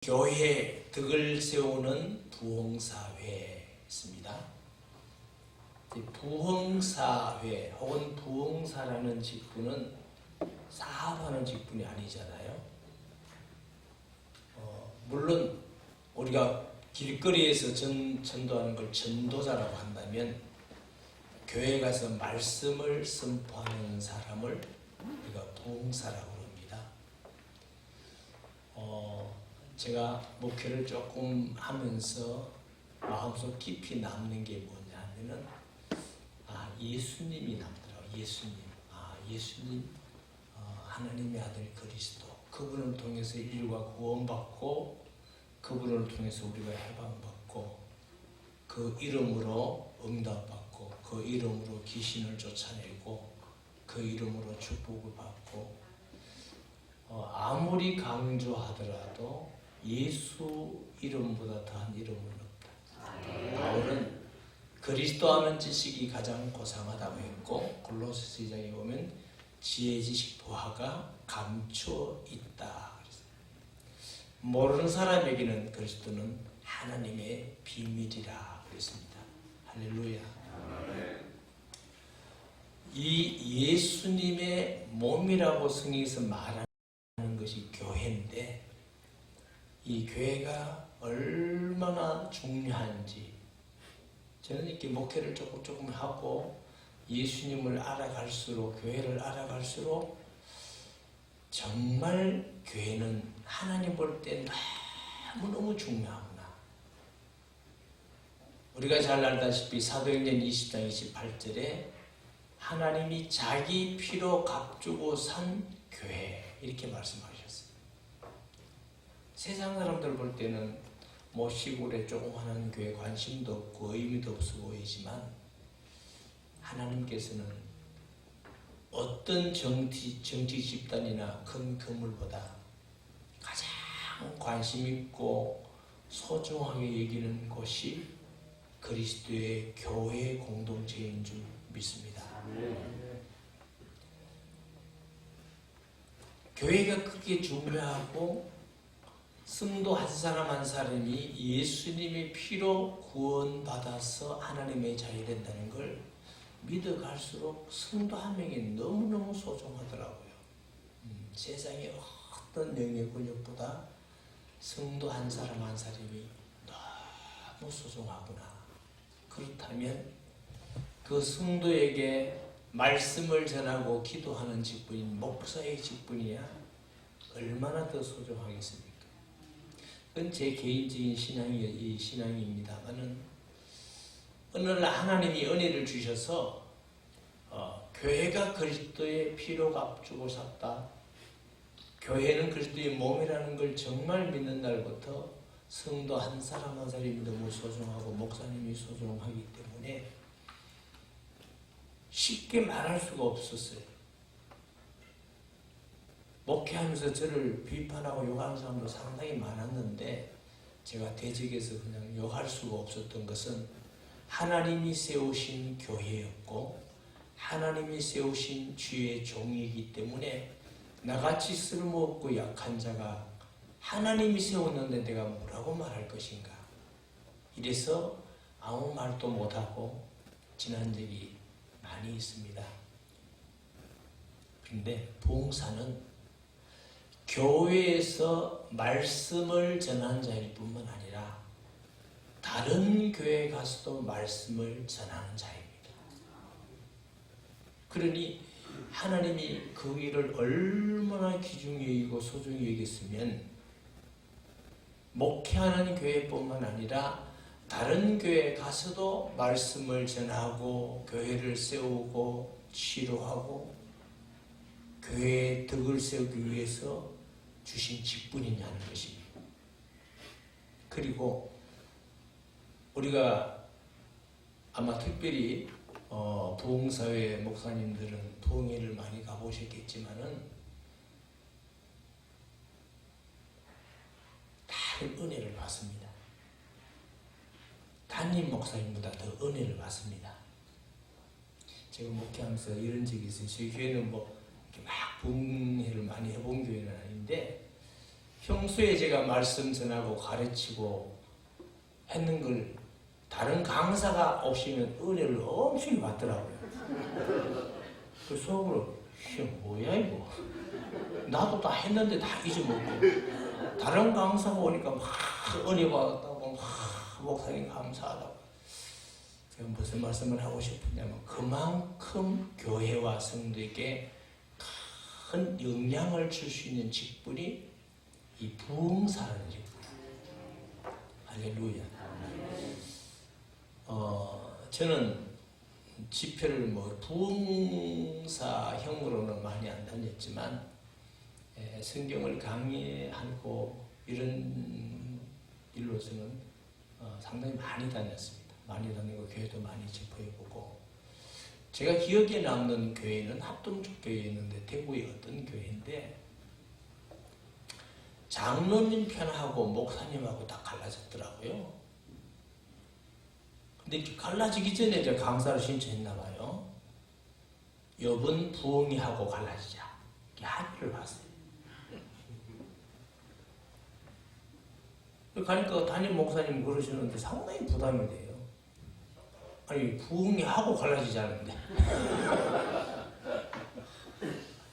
교회 덕을 세우는 부흥사회입니다. 부흥사회 혹은 부흥사라는 직분은 사업하는 직분이 아니잖아요. 물론 우리가 길거리에서 전도하는 걸 전도자라고 한다면 교회에 가서 말씀을 선포하는 사람을 우리가 부흥사라고 합니다. 제가 목회를 조금 하면서 마음속 깊이 남는 게 뭐냐 하면은 예수님이 남더라고요. 예수님 하나님의 아들 그리스도, 그분을 통해서 인류가 구원받고 그분을 통해서 우리가 해방받고 그 이름으로 응답받고 그 이름으로 귀신을 쫓아내고 그 이름으로 축복을 받고 아무리 강조하더라도 예수 이름보다 더한 이름은 없다. 바울은 그리스도 하는 지식이 가장 고상하다고 했고, 골로새 2장에 보면 지혜 지식 보화가 감추어 있다. 모르는 사람에게는 그리스도는 하나님의 비밀이라 그랬습니다. 할렐루야. 이 예수님의 몸이라고 성경에서 말하는 것이 교회인데, 이 교회가 얼마나 중요한지 저는 이렇게 목회를 조금 하고 예수님을 알아갈수록, 교회를 알아갈수록 정말 교회는 하나님 볼 때 너무너무 중요하구나. 우리가 잘 알다시피 사도행전 20장 28절에 하나님이 자기 피로 값주고 산 교회, 이렇게 말씀하셨어요. 세상 사람들 볼 때는 시골에 조그마한 교회 관심도 없고 의미도 없어 보이지만, 하나님께서는 어떤 정치 집단이나 큰 건물보다 가장 관심 있고 소중하게 여기는 곳이 그리스도의 교회 공동체인 줄 믿습니다. 교회가 크게 중요하고, 성도 한 사람 한 사람이 예수님의 피로 구원받아서 하나님의 자녀가 된다는 걸 믿어갈수록 성도 한 명이 너무너무 소중하더라고요. 세상의 어떤 영예권력보다 성도 한 사람 한 사람이 너무 소중하구나. 그렇다면 그 성도에게 말씀을 전하고 기도하는 직분인 목사의 직분이야 얼마나 더 소중하겠습니까? 그건 제 개인적인 신앙입니다만은, 어느 날 하나님이 은혜를 주셔서 교회가 그리스도의 피로 값주고 샀다, 교회는 그리스도의 몸이라는 걸 정말 믿는 날부터 성도 한 사람 한 사람이 너무 소중하고 목사님이 소중하기 때문에 쉽게 말할 수가 없었어요. 목회하면서 저를 비판하고 욕하는 사람도 상당히 많았는데, 제가 대적에서 그냥 욕할 수가 없었던 것은 하나님이 세우신 교회였고 하나님이 세우신 주의 종이기 때문에 나같이 쓸모없고 약한 자가 하나님이 세웠는데 내가 뭐라고 말할 것인가, 이래서 아무 말도 못하고 지난 적이 많이 있습니다. 그런데 부흥사는 교회에서 말씀을 전하는 자일 뿐만 아니라 다른 교회에 가서도 말씀을 전하는 자입니다. 그러니 하나님이 그 일을 얼마나 귀중히 여기고 소중히 여겼으면 목회하는 교회뿐만 아니라 다른 교회에 가서도 말씀을 전하고 교회를 세우고 치료하고 교회의 덕을 세우기 위해서 주신 직분이냐는 것입니다. 그리고 우리가 아마 특별히 부흥사회 목사님들은 부흥회를 많이 가보셨겠지만은 다른 은혜를 받습니다. 담임 목사님보다 더 은혜를 받습니다. 제가 목회하면서 이런 적이 있어요. 저희 교회는 막 부흥회를 많이 해본 교회는 아닌데, 평소에 제가 말씀 전하고 가르치고 했는 걸 다른 강사가 오시면 은혜를 엄청 받더라고요. 그 속으로 이게 뭐야 이거. 나도 다 했는데 다 잊어먹고 다른 강사가 오니까 막 은혜 받았다고 막 목사님 감사하다고. 제가 무슨 말씀을 하고 싶으냐면 그만큼 교회와 성도에게 큰 영향을 줄 수 있는 직분이 이 부흥사라는 직분. 할렐루야. 저는 집회를 뭐 부흥사형으로는 많이 안 다녔지만 성경을 강의하고 이런 일로서는 상당히 많이 다녔습니다. 많이 다니고 교회도 많이 집회해보고 제가 기억에 남는 교회는 합동축교회였는데 대구의 어떤 교회인데 장로님 편하고 목사님하고 다 갈라졌더라고요. 근데 갈라지기 전에 이제 강사를 신청했나 봐요. 여분 부흥이 하고 갈라지자. 이렇게 합의를 봤어요. 가니까 담임 목사님 그러시는데 상당히 부담이 돼요. 아니 부흥이 하고 갈라지자는데.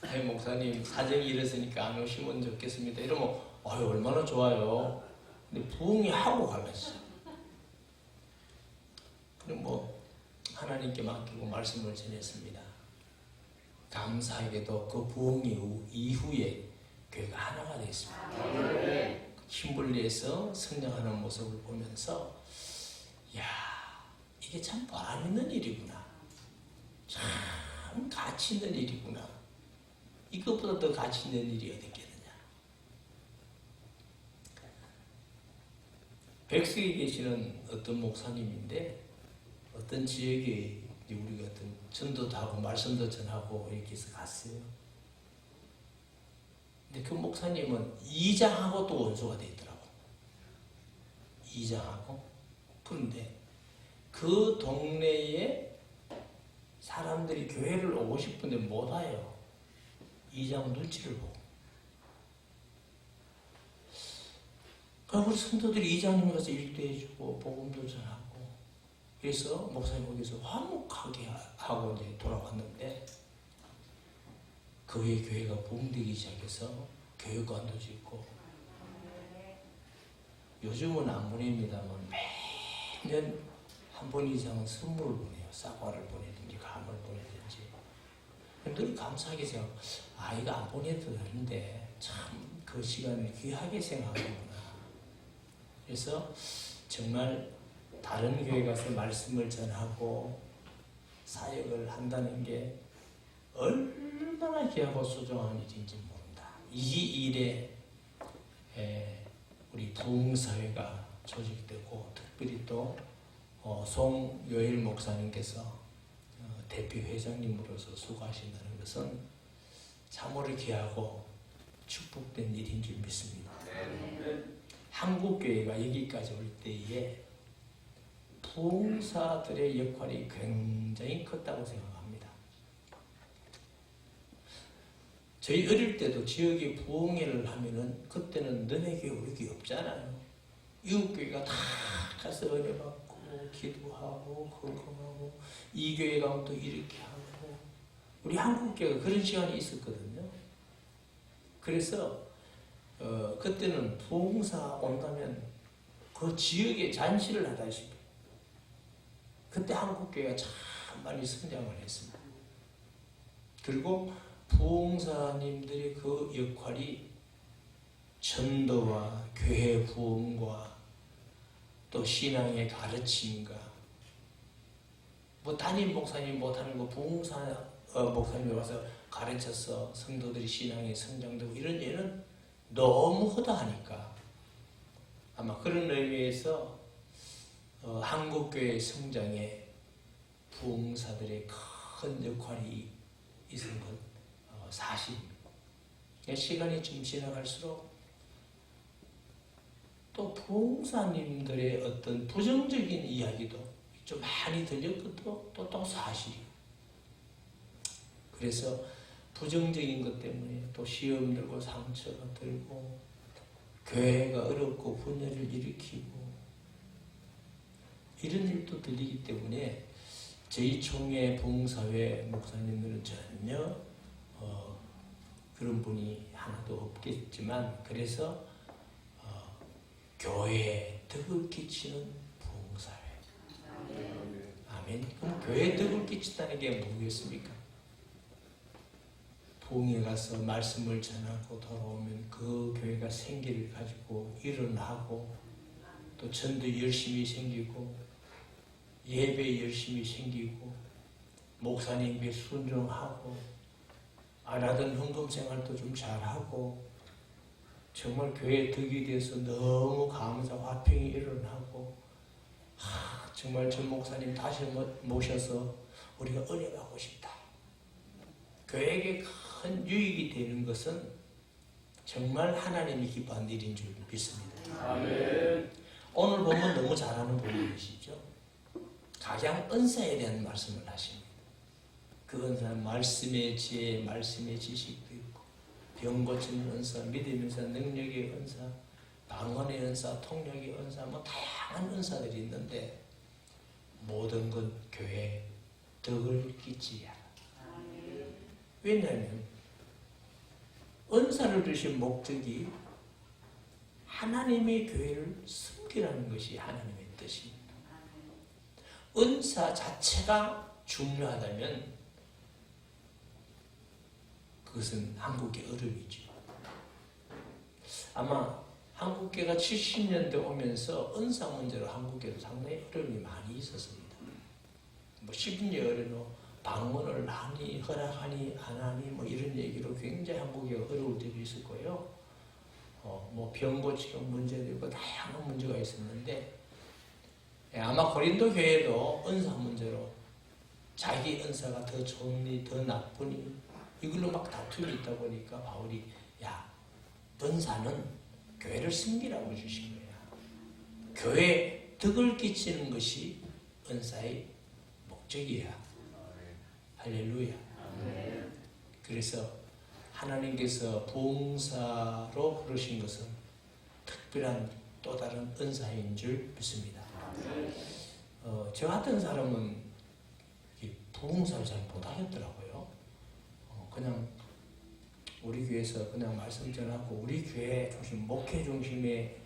담임 목사님 사정이 이랬으니까 안 오시면 좋겠습니다. 이러면 아유 얼마나 좋아요. 근데 부흥이 하고 갈라지자. 그럼 뭐 하나님께 맡기고 말씀을 전했습니다. 감사하게도 그 부흥 이후에 교회가 하나가 되었습니다. 힘불리에서 성장하는 모습을 보면서 야 이게 참 보람 있는 일이구나. 참 가치 있는 일이구나. 이것보다 더 가치 있는 일이 어디 있겠느냐. 백석에 계시는 어떤 목사님인데 어떤 지역에 우리 같은 전도도 하고 말씀도 전하고 이렇게 해서 갔어요. 근데 그 목사님은 이장하고 또 원수가 돼 있더라고. 이장하고. 그런데 그 동네에 사람들이 교회를 오고 싶은데 못 와요. 이장 눈치를 보고. 그러니까 우리 성도들이 이장님 가서 일도해주고 복음도 전하고 그래서 목사님 거기서 화목하게 하고 이제 돌아왔는데 그 후에 교회가 붕되기 시작해서 교육관도 짓고 요즘은 안 보냅니다만 매년 한 번 이상은 선물을 보내요. 쌀과를 보내든지 감을 보내든지. 늘 감사하게 생각하고 이거 안 보내도 되는데 참 그 시간을 귀하게 생각하는구나. 그래서 정말 다른 교회 가서 말씀을 전하고 사역을 한다는 게 얼마나 귀하고 소중한 일인지 모른다. 이 일에 우리 부흥사회가 조직되고 특별히 또 송요일 목사님께서 대표 회장님으로서 수고하신다는 것은 참으로 귀하고 축복된 일인 줄 믿습니다. 한국교회가 여기까지 올 때에 부흥사들의 역할이 굉장히 컸다고 생각합니다. 저희 어릴 때도 지역에 부흥회를 하면은 그때는 너네 교회 우리 교회 없잖아요. 이웃교회가 다 가서 은혜 받고 기도하고 헌금하고 이 교회 가면 또 이렇게 하고 우리 한국교회가 그런 시간이 있었거든요. 그래서 그때는 부흥사 온다면 그 지역에 잔치를 하다시피 그때 한국교회가 참 많이 성장을 했습니다. 그리고 부흥사님들의 그 역할이 전도와 교회 부흥과 또 신앙의 가르침과 뭐 담임 목사님 못하는 거 부흥사 목사님이 와서 가르쳐서 성도들이 신앙에 성장되고 이런 예는 너무 허다하니까 아마 그런 의미에서 한국교회 성장에 부흥사들의 큰 역할이 있은 건 사실입니다. 시간이 좀 지나갈수록 또 부흥사님들의 어떤 부정적인 이야기도 좀 많이 들렸고 또 사실이에요. 그래서 부정적인 것 때문에 또 시험 들고 상처가 들고 교회가 어렵고 분열을 일으키고 이런 일도 들리기 때문에 저희 총회 봉사회 목사님들은 전혀 그런 분이 하나도 없겠지만 그래서 교회에 덕을 끼치는 봉사회. 아멘. 그럼 교회에 덕을 끼친다는 게 뭐겠습니까? 부흥에 가서 말씀을 전하고 돌아오면 그 교회가 생기를 가지고 일어나고 또 전도 열심히 생기고 예배 열심히 생기고 목사님께 순종하고 안 하던 헌금 생활도 좀 잘하고 정말 교회에 덕이 돼서 너무 감사 화평이 일어나고 정말 전 목사님 다시 모셔서 우리가 은혜받고 싶다. 교회에게 큰 유익이 되는 것은 정말 하나님이 기뻐한 일인 줄 믿습니다. 아멘. 오늘 보면 너무 잘하는 분이시죠. 가장 은사에 대한 말씀을 하십니다. 그 은사는 말씀의 지혜, 말씀의 지식도 있고 병 고치는 은사, 믿음의 은사, 능력의 은사, 방언의 은사, 통역의 은사, 다양한 은사들이 있는데 모든 것 교회에 덕을 끼치야. 왜냐하면 은사를 주신 목적이 하나님의 교회를 섬기라는 것이 하나님의 뜻입니다. 은사 자체가 중요하다면 그것은 한국의 어려움이죠. 아마 한국교회가 70년대 오면서 은사 문제로 한국교회도 상당히 어려움이 많이 있었습니다. 10년으로 방언을 하니 허락하니 안 하니 이런 얘기로 굉장히 한국교회가 어려울 때도 있을 거예요. 병 고치는 문제도 있고 다양한 문제가 있었는데 아마 고린도 교회도 은사 문제로 자기 은사가 더 좋으니 더 나쁘니 이걸로 막 다툼이 있다 보니까 바울이 은사는 교회를 섬기라고 주신 거야. 교회에 덕을 끼치는 것이 은사의 목적이야. 할렐루야. 그래서 하나님께서 봉사로 부르신 것은 특별한 또 다른 은사인 줄 믿습니다. 저 같은 사람은 부흥사를 잘 못하겠더라고요. 그냥 우리 교회에서 그냥 말씀 전하고 우리 교회 중심, 목회 중심의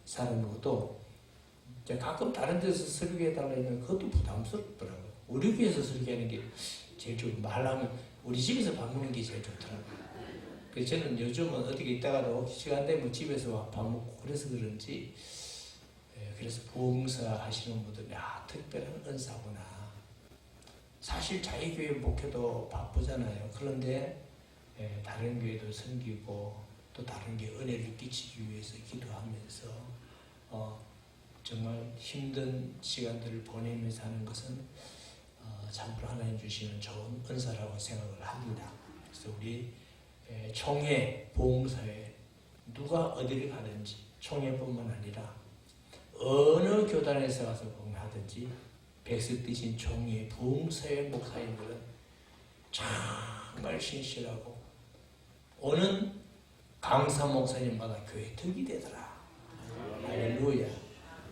사람이고도 가끔 다른 데서 설교해달라 하면 그것도 부담스럽더라고요. 우리 교회에서 설교하는 게 제일 좋고 말하면 우리 집에서 밥 먹는 게 제일 좋더라고요. 그래서 저는 요즘은 어떻게 있다가도 시간 되면 집에서 밥 먹고 그래서 그런지 그래서 부흥사 하시는 분들이 특별한 은사구나. 사실 자기 교회 목회도 바쁘잖아요. 그런데 다른 교회도 섬기고 또 다른 게 은혜를 끼치기 위해서 기도하면서 정말 힘든 시간들을 보내면서 하는 것은 참으로 하나님 주시는 좋은 은사라고 생각을 합니다. 그래서 우리 총회, 봉사회 누가 어디를 가든지 총회뿐만 아니라 어느 교단에서 가서 봉사하든지 백석 뛰신 총회, 봉사회 목사님들은 정말 신실하고 오는 강사 목사님마다 교회 덕이 되더라. 할렐루야.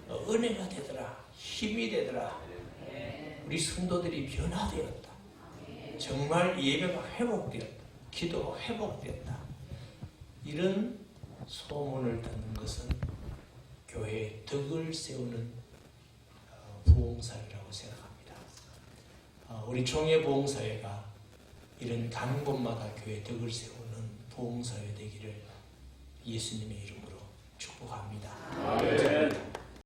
은혜가 되더라. 힘이 되더라. 우리 성도들이 변화되었다. 정말 예배가 회복되었다. 기도가 회복되었다. 이런 소문을 듣는 것은 교회의 덕을 세우는 부흥사회라고 생각합니다. 우리 총회 부흥사회가 이런 가는 곳마다 교회의 덕을 세우는 부흥사회 되기를 예수님의 이름으로 축복합니다. 아멘.